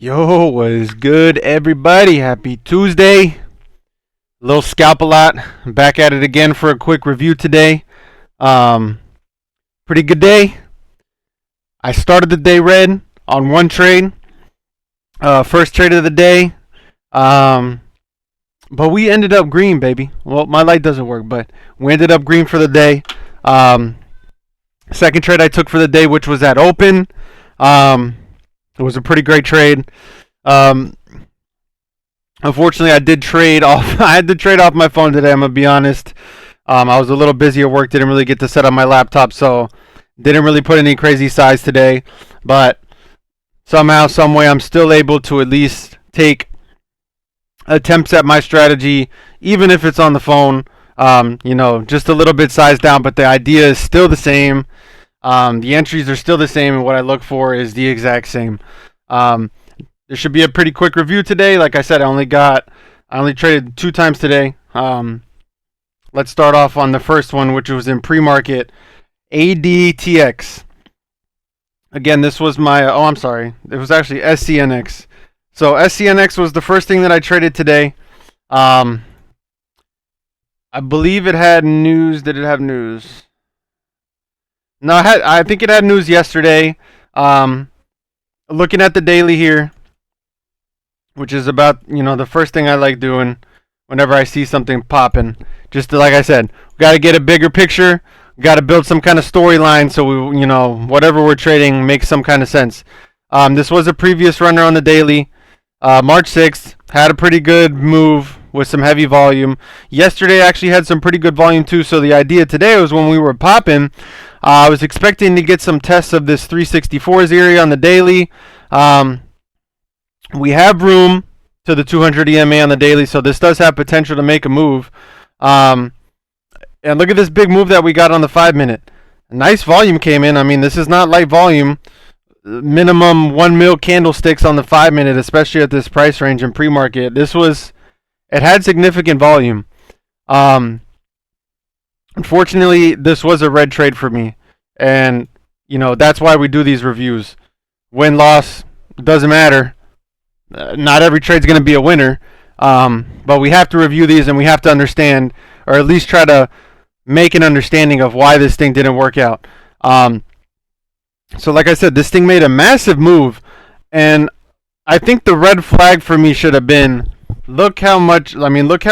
Yo, what is good, everybody? Happy Tuesday. Little scalp a lot. Back at it again for a quick review today. Um, Pretty good day. I started the day red on one trade. First trade of the day. Um, but we ended up green, baby. Well, my light doesn't work, but we ended up green for the day. Um, Second trade I took for the day, which was at open. Um, it was a pretty great trade. Um, Unfortunately, I did trade off. I had to trade off my phone today. I'm gonna be honest. I was a little busy at work. Didn't really get to set up my laptop, so didn't really put any crazy size today. But somehow, some way, I'm still able to at least take attempts at my strategy, even if it's on the phone. Just a little bit sized down, but the idea is still the same. The entries are still the same, and what I look for is the exact same. There should be a pretty quick review today. Like I said, I only traded 2 times today. Let's start off on the first one, which was in pre-market. ADTX. Again, this was my, I'm sorry. It was actually SCNX. So SCNX was the first thing that I traded today. I believe it had news. Did it have news? No, I think it had news yesterday. Looking at the daily here, which is about, the first thing I like doing whenever I see something popping. Just like I said, we got to get a bigger picture. We got to build some kind of storyline so we, whatever we're trading makes some kind of sense. This was a previous runner on the daily. March 6th, had a pretty good move with some heavy volume. Yesterday actually had some pretty good volume too, so the idea today was when we were popping, I was expecting to get some tests of this 364s area on the daily. We have room to the 200 EMA on the daily, so this does have potential to make a move. And look at this big move that we got on the 5-minute. Nice volume came in. I mean, this is not light volume. Minimum 1 mil candlesticks on the 5-minute, especially at this price range in pre-market. It had significant volume. Unfortunately, this was a red trade for me. And, that's why we do these reviews. Win, loss, doesn't matter. Not every trade's going to be a winner, but we have to review these and we have to understand, or at least try to make an understanding of why this thing didn't work out. So like I said, this thing made a massive move, and I think the red flag for me should have been, look how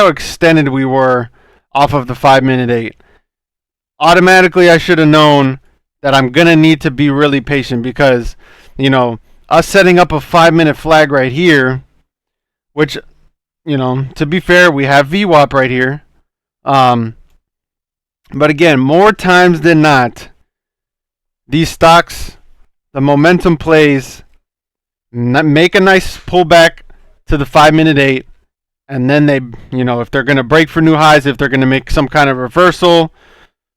extended we were off of the 5-minute 8. Automatically, I should have known that I'm going to need to be really patient because, us setting up a 5-minute flag right here, which, to be fair, we have VWAP right here. But again, more times than not, these stocks, the momentum plays, make a nice pullback to the 5-minute 8, and then they, if they're going to break for new highs, if they're going to make some kind of reversal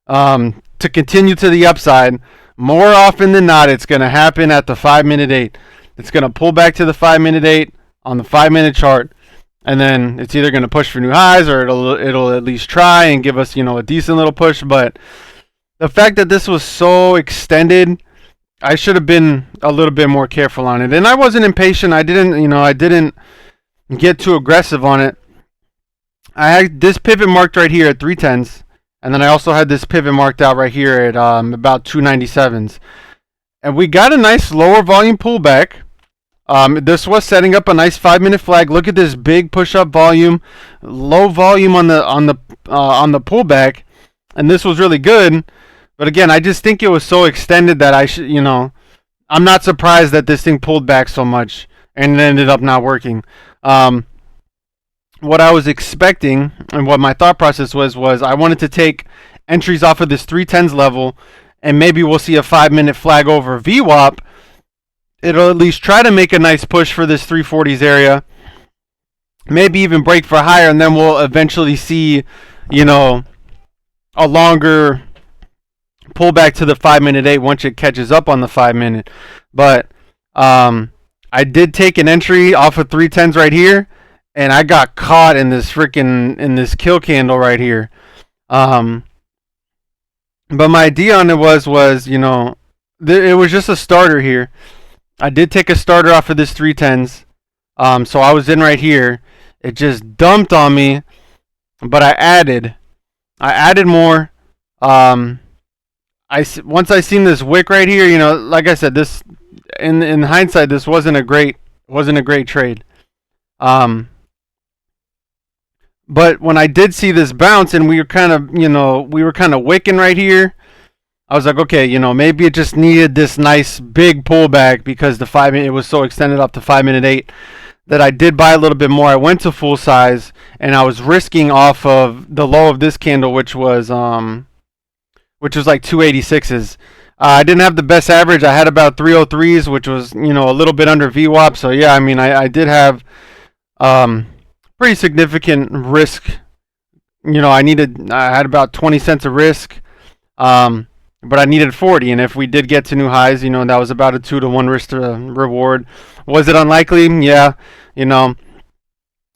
to continue to the upside, more often than not, it's going to happen at the 5-minute 8. It's going to pull back to the 5-minute 8 on the 5-minute chart, and then it's either going to push for new highs or it'll at least try and give us, a decent little push. But the fact that this was so extended, I should have been a little bit more careful on it. And I wasn't impatient. I didn't get too aggressive on it. I had this pivot marked right here at 310s. And then I also had this pivot marked out right here at about 297s. And we got a nice lower volume pullback. This was setting up a nice 5-minute flag. Look at this big push-up volume, low volume on the pullback, and this was really good. But again, I just think it was so extended that I'm not surprised that this thing pulled back so much and it ended up not working. What I was expecting and what my thought process was I wanted to take entries off of this 310s level, and maybe we'll see a 5-minute flag over VWAP. It'll at least try to make a nice push for this 340s area, maybe even break for higher, and then we'll eventually see, a longer pullback to the 5-minute 8 once it catches up on the 5-minute. But I did take an entry off of 310s right here, and I got caught in this kill candle right here. But my idea on it was it was just a starter here. I did take a starter off of this 310s. So I was in right here. It just dumped on me, but I added more. Um, once I seen this wick right here, you know, like I said, this in hindsight, this wasn't a great trade. Um, but when I did see this bounce and we were kind of, you know, wicking right here, I was like, okay, you know, maybe it just needed this nice big pullback because the 5 minute, it was so extended up to 5 minute 8 that I did buy a little bit more. I went to full size and I was risking off of the low of this candle, which was like 286s. I didn't have the best average. I had about 303s, which was, you know, a little bit under VWAP. So yeah, I mean, I did have pretty significant risk. You know, I had about 20 cents of risk. But I needed 40, and if we did get to new highs, you know, that was about a 2-to-1 risk to reward. Was it unlikely? Yeah, you know,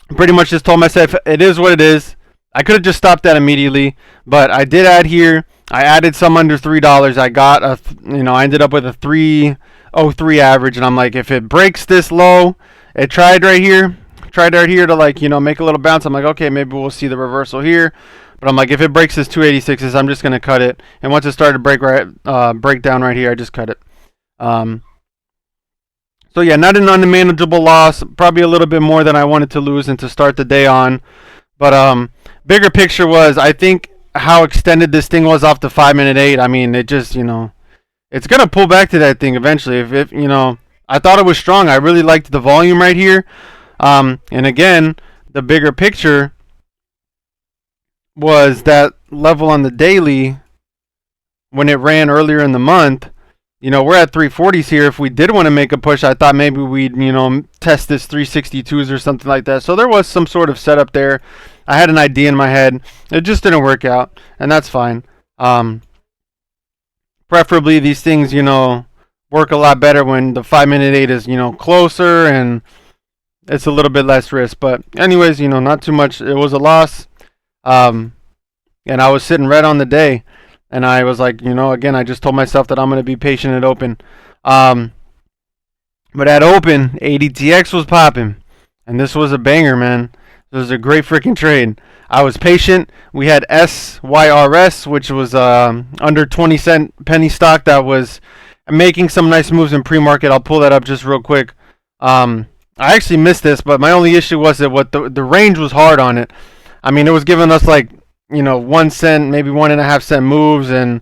pretty much just told myself it is what it is. I could have just stopped that immediately, but I did add here. I added some under $3. I got I ended up with a 303 average, and I'm like, if it breaks this low, it tried right here to, like, you know, make a little bounce. I'm like, okay, maybe we'll see the reversal here. But I'm like, if it breaks this 286s, I'm just gonna cut it. And once it started to break down right here, I just cut it. So yeah, not an unmanageable loss. Probably a little bit more than I wanted to lose and to start the day on. But bigger picture was, I think, how extended this thing was off the 5 minute 8. I mean, it just, you know, it's gonna pull back to that thing eventually. If you know, I thought it was strong. I really liked the volume right here. And again, the bigger picture was that level on the daily when it ran earlier in the month. You know, we're at 340s here. If we did want to make a push, I thought maybe we'd, you know, test this 362s or something like that. So there was some sort of setup there. I had an idea in my head. It just didn't work out, and that's fine. Preferably these things, you know, work a lot better when the 5 minute 8 is, you know, closer and it's a little bit less risk. But anyways, you know, not too much. It was a loss. And I was sitting right on the day, and I was like, you know, again, I just told myself that I'm going to be patient at open. But at open, ADTX was popping, and this was a banger, man. This was a great freaking trade. I was patient. We had SYRS, which was under 20-cent penny stock that was making some nice moves in pre-market. I'll pull that up just real quick. I actually missed this, but my only issue was that the range was hard on it. I mean, it was giving us, like, you know, 1 cent, maybe 1.5 cent moves, and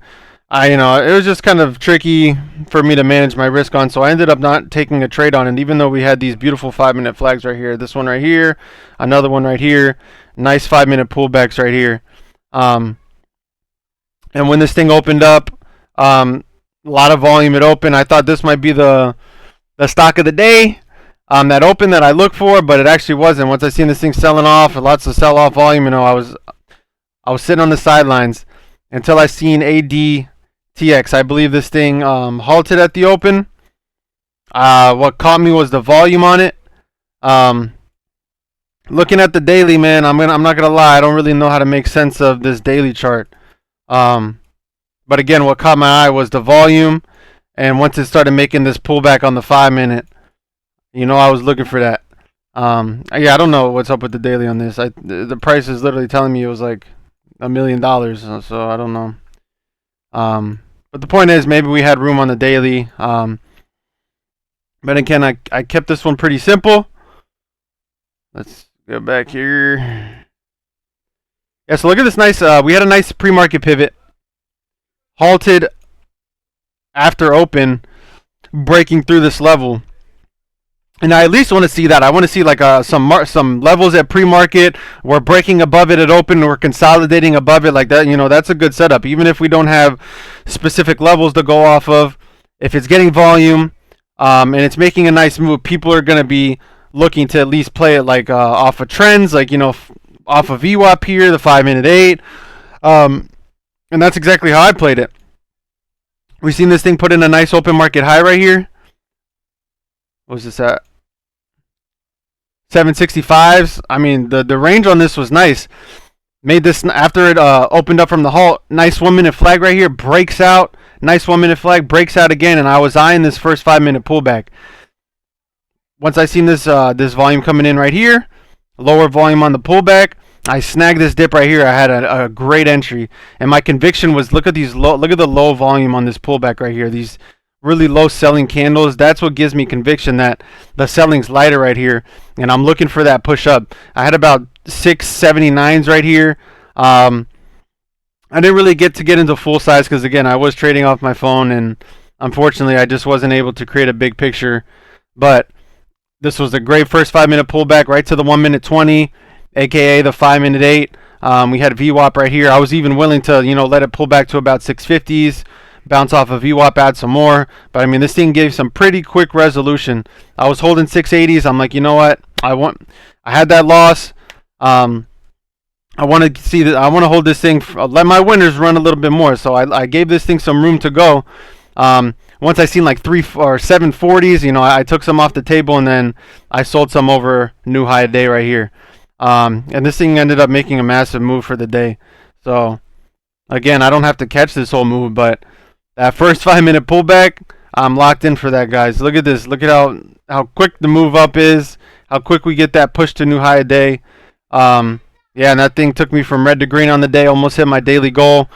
you know, it was just kind of tricky for me to manage my risk on. So I ended up not taking a trade on it, even though we had these beautiful 5 minute flags right here. This one right here, another one right here, nice 5 minute pullbacks right here. And when this thing opened up, a lot of volume. It opened. I thought this might be the stock of the day. That open that I look for, but it actually wasn't. Once I seen this thing selling off, lots of sell-off volume, you know, I was sitting on the sidelines until I seen ADTX. I believe this thing halted at the open. What caught me was the volume on it. Looking at the daily, man, I'm not gonna lie, I don't really know how to make sense of this daily chart. But again, what caught my eye was the volume, and once it started making this pullback on the 5 minute. You know, I was looking for that. Yeah, I don't know what's up with the daily on this. The price is literally telling me it was like $1 million, so I don't know. But the point is, maybe we had room on the daily. But again, I kept this one pretty simple. Let's go back here. Yeah, so look at this nice. We had a nice pre-market pivot, halted after open, breaking through this level. And I at least want to see that. I want to see like some levels at pre-market. We're breaking above it at open. We're consolidating above it like that. You know, that's a good setup. Even if we don't have specific levels to go off of, if it's getting volume and it's making a nice move, people are going to be looking to at least play it like off of trends, like, you know, off of VWAP here, the 5 minute 8. And that's exactly how I played it. We've seen this thing put in a nice open market high right here. What was this at? 765s. I mean, the range on this was nice. Made this after it opened up from the halt. Nice 1 minute flag right here. Breaks out. Nice 1 minute flag, breaks out again, and I was eyeing this first 5-minute pullback. Once I seen this this volume coming in right here, lower volume on the pullback, I snagged this dip right here. I had a great entry, and my conviction was look at the low volume on this pullback right here. These really low selling candles. That's what gives me conviction that the selling's lighter right here, and I'm looking for that push up. I had about 679s right here. I didn't really get into full size because again I was trading off my phone, and unfortunately I just wasn't able to create a big picture. But this was a great first 5-minute pullback right to the 1 minute 20, aka the 5 minute 8. We had VWAP right here. I was even willing to let it pull back to about 650s, bounce off of VWAP, add some more. But I mean, this thing gave some pretty quick resolution. I was holding 680s. I'm like, you know what? I had that loss. I want to see that. I want to hold this thing. Let my winners run a little bit more. So I gave this thing some room to go. Once I seen like 3 or 740s, I took some off the table, and then I sold some over new high day right here. And this thing ended up making a massive move for the day. So again, I don't have to catch this whole move, but that first 5-minute pullback, I'm locked in for that, guys. Look at this. Look at how quick the move up is. How quick we get that push to new high a day. Yeah, and that thing took me from red to green on the day. Almost hit my daily goal.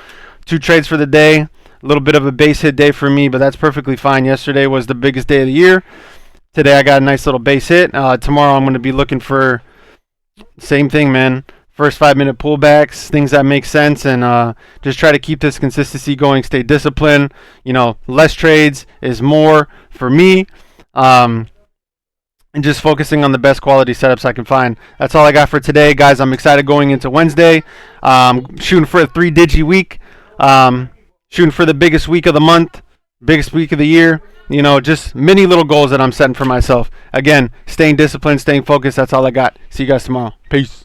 2 trades for the day. A little bit of a base hit day for me, but that's perfectly fine. Yesterday was the biggest day of the year. Today I got a nice little base hit. Tomorrow I'm going to be looking for same thing, man. First 5-minute pullbacks, things that make sense, and just try to keep this consistency going. Stay disciplined. Less trades is more for me. And just focusing on the best quality setups I can find. That's all I got for today, guys. I'm excited going into Wednesday. Shooting for a 3-digit week. Shooting for the biggest week of the month, biggest week of the year. Just many little goals that I'm setting for myself. Again, staying disciplined, staying focused. That's all I got. See you guys tomorrow. Peace.